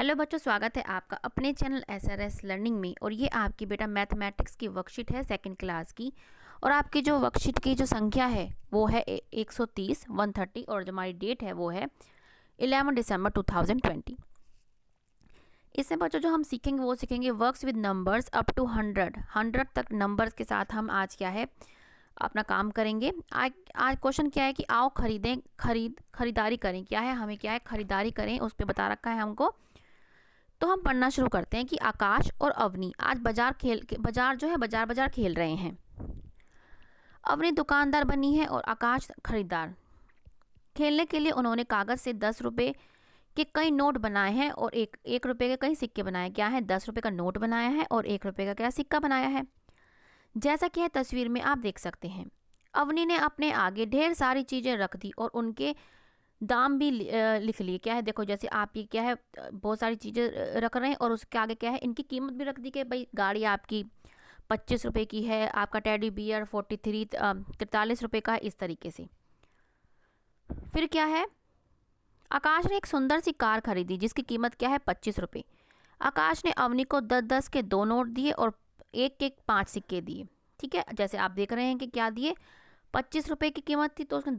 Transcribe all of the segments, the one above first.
Hello बच्चों, स्वागत है आपका अपने चैनल SRS लर्निंग में। और ये आपकी बेटा मैथमेटिक्स की वर्कशीट है सेकंड क्लास की। और आपकी जो वर्कशीट की जो संख्या है वो है 130 130 और जो हमारी डेट है वो है 11 दिसंबर 2020। इसमें बच्चों जो हम सीखेंगे वो सीखेंगे works with numbers up to 100 तक नंबर्स के साथ हम आज क्या है अपना काम करेंगे। आज क्वेश्चन क्या है कि आओ खरीदारी करें। क्या है, हमें क्या है खरीदारी करें, उस पर बता रखा है हमको। तो हम पढ़ना शुरू करते हैं कि आकाश और अवनी आज बाजार खेल रहे हैं। अवनी दुकानदार बनी है और आकाश खरीदार। खेलने के लिए उन्होंने कागज से 10 रुपए के कई नोट बनाए हैं और एक रुपए के कई सिक्के बनाए। क्या है, 10 रुपए का नोट बनाया है और 1 रुपए का क्या सिक्का बनाया है। जैसा कि है तस्वीर में आप देख सकते हैं। अवनी ने अपने आगे ढेर सारी चीजें रख दी और उनके दाम भी लिख लिए। क्या है, देखो जैसे आप ये क्या है बहुत सारी चीज़ें रख रहे हैं और उसके आगे क्या है इनकी कीमत भी रख दी कि भाई गाड़ी आपकी 25 रुपये की है, आपका टेडी बियर 43 रुपये का है, इस तरीके से। फिर क्या है, आकाश ने एक सुंदर सी कार खरीदी जिसकी कीमत क्या है 25 रुपये। आकाश ने अवनी को 10-10 के 2 नोट दिए और एक 5 सिक्के दिए। ठीक है, जैसे आप देख रहे हैं कि क्या दिए, 25 रुपये की कीमत थी तो उसने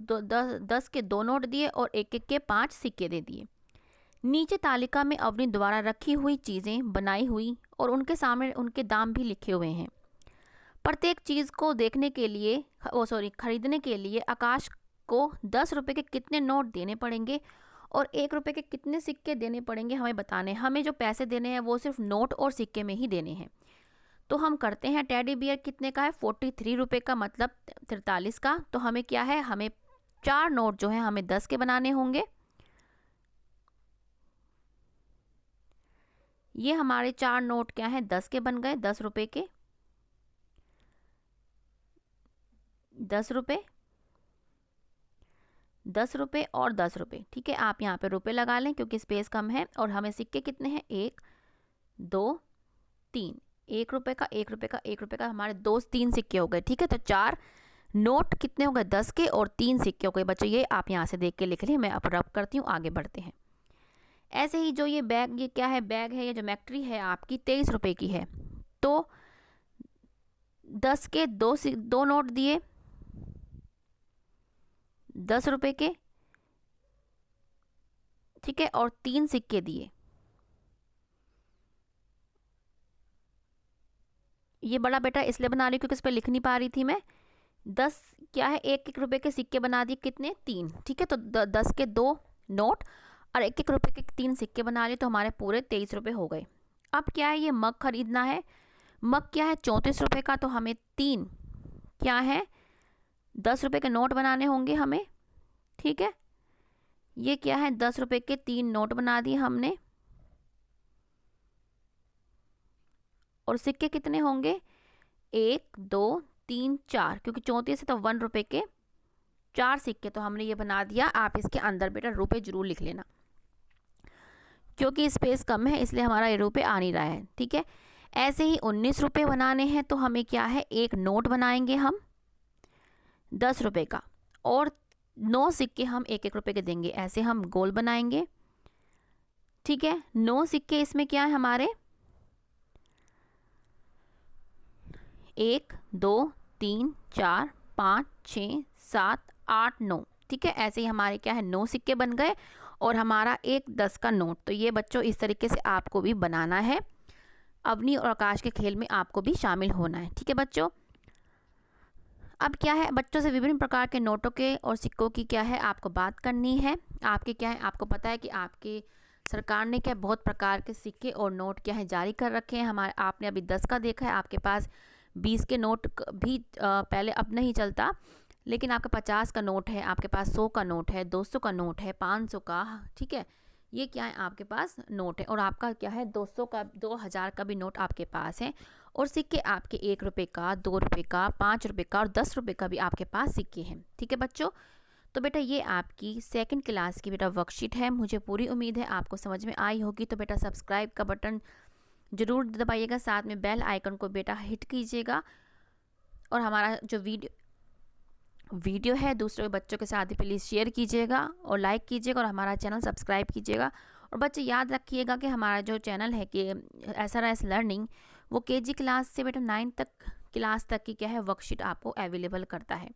10 के 2 नोट दिए और एक के 5 सिक्के दे दिए। नीचे तालिका में अवनी द्वारा रखी हुई चीज़ें बनाई हुई और उनके सामने उनके दाम भी लिखे हुए हैं। प्रत्येक चीज़ को देखने के लिए खरीदने के लिए आकाश को 10 रुपये के कितने नोट देने पड़ेंगे और 1 रुपये के कितने सिक्के देने पड़ेंगे हमें बताने। हमें जो पैसे देने हैं वो सिर्फ नोट और सिक्के में ही देने हैं। तो हम करते हैं, टेडी बियर कितने का है 43 रुपये का, मतलब 43 का। तो हमें क्या है, हमें 4 नोट जो है हमें 10 के बनाने होंगे। ये हमारे 4 नोट क्या है 10 के बन गए, 10 रुपये के, 10 रुपये, 10 रुपये और 10 रुपये। ठीक है, आप यहाँ पे रुपये लगा लें क्योंकि स्पेस कम है। और हमें सिक्के कितने हैं, 1 2 3, 1 रुपये का 1 रुपये का 1 रुपये का, हमारे 3 सिक्के हो गए। ठीक है, तो 4 नोट कितने हो गए 10 के और 3 सिक्के हो गए। बच्चों ये आप यहाँ से देख के लिख लें, मैं अब रब करती हूँ, आगे बढ़ते हैं। ऐसे ही जो ये बैग, ये क्या है बैग है, ये ज्योमेट्री है आपकी 23 रुपये की है। तो 10 के 2 नोट दिए 10 रुपये के, ठीक है, और 3 सिक्के दिए। ये बड़ा बेटा इसलिए बना रही क्योंकि इस पर लिख नहीं पा रही थी मैं। 10 क्या है 1 रुपये के सिक्के बना दिए, कितने 3। ठीक है, तो 10 के 2 नोट और 1 रुपये के 3 सिक्के बना लिए तो हमारे पूरे 23 रुपये हो गए। अब क्या है, ये मग खरीदना है। मग क्या है 34 रुपये का, तो हमें 3 क्या है 10 रुपये के नोट बनाने होंगे हमें। ठीक है, ये क्या है 10 रुपये के 3 नोट बना दिए हमने। और सिक्के कितने होंगे 1 2 3 4, क्योंकि 34 है तो 1 रुपये के 4 सिक्के तो हमने ये बना दिया। आप इसके अंदर बेटा रुपये जरूर लिख लेना क्योंकि स्पेस कम है इसलिए हमारा ये रुपये आ नहीं रहा है। ठीक है, ऐसे ही 19 रुपये बनाने हैं तो हमें क्या है एक नोट बनाएंगे हम 10 रुपये का और 9 सिक्के हम 1 रुपये के देंगे। ऐसे हम गोल बनाएंगे। ठीक है, 9 सिक्के इसमें क्या है हमारे 1 2 3 4 5 6 7 8 9। ठीक है, ऐसे ही हमारे क्या है 9 सिक्के बन गए और हमारा एक 10 का नोट। तो ये बच्चों इस तरीके से आपको भी बनाना है। अवनी और आकाश के खेल में आपको भी शामिल होना है। ठीक है बच्चों, अब क्या है बच्चों से विभिन्न प्रकार के नोटों के और सिक्कों की क्या है आपको बात करनी है। आपके क्या है, आपको पता है कि आपके सरकार ने क्या बहुत प्रकार के सिक्के और नोट क्या है जारी कर रखे हैं। हमारे आपने अभी 10 का देखा है, आपके पास 20 के नोट भी पहले अब नहीं चलता, लेकिन आपका 50 का नोट है, आपके पास 100 का नोट है, 200 का नोट है, 500 का। ठीक है, ये क्या है आपके पास नोट है। और आपका क्या है 200 का 2000 का भी नोट आपके पास है। और सिक्के आपके 1 रुपये का 2 रुपये का 5 रुपये का और 10 रुपये का भी आपके पास सिक्के हैं। ठीक है बच्चों, तो बेटा ये आपकी सेकंड क्लास की बेटा वर्कशीट है। मुझे पूरी उम्मीद है आपको समझ में आई होगी। तो बेटा सब्सक्राइब का बटन ज़रूर दबाइएगा, साथ में बेल आइकन को बेटा हिट कीजिएगा। और हमारा जो वीडियो है दूसरे बच्चों के साथ भी प्लीज़ शेयर कीजिएगा और लाइक कीजिएगा और हमारा चैनल सब्सक्राइब कीजिएगा। और बच्चे याद रखिएगा कि हमारा जो चैनल है कि SRS लर्निंग, वो KG क्लास से बेटा 9 तक क्लास तक की क्या है वर्कशीट आपको अवेलेबल करता है।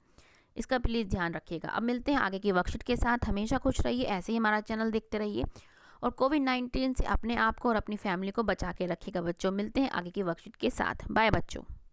इसका प्लीज़ ध्यान रखिएगा। अब मिलते हैं आगे की वर्कशीट के साथ। हमेशा खुश रहिए, ऐसे ही हमारा चैनल देखते रहिए और कोविड-19 से अपने आप को और अपनी फैमिली को बचा के रखिएगा बच्चों। मिलते हैं आगे की वर्कशीट के साथ। बाय बच्चों।